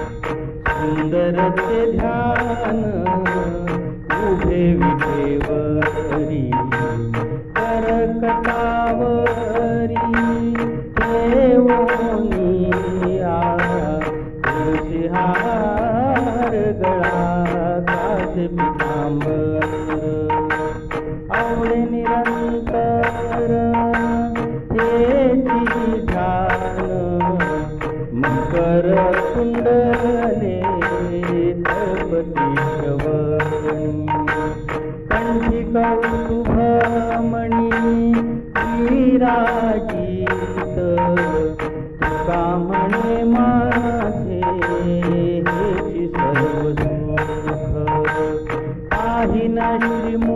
सुंदर ते ध्यान उभे विठेवरी करकटावरी ठेवोनिया तुळशीहार गळात पितांबर आवडे निरंतर हेची ध्यान मकर कुंडले तळपती श्रवणी कंठी कौस्तुभमणी विराजित तुका म्हणे माझे हेची सर्व सुख पाहिना श्रीमूर्ती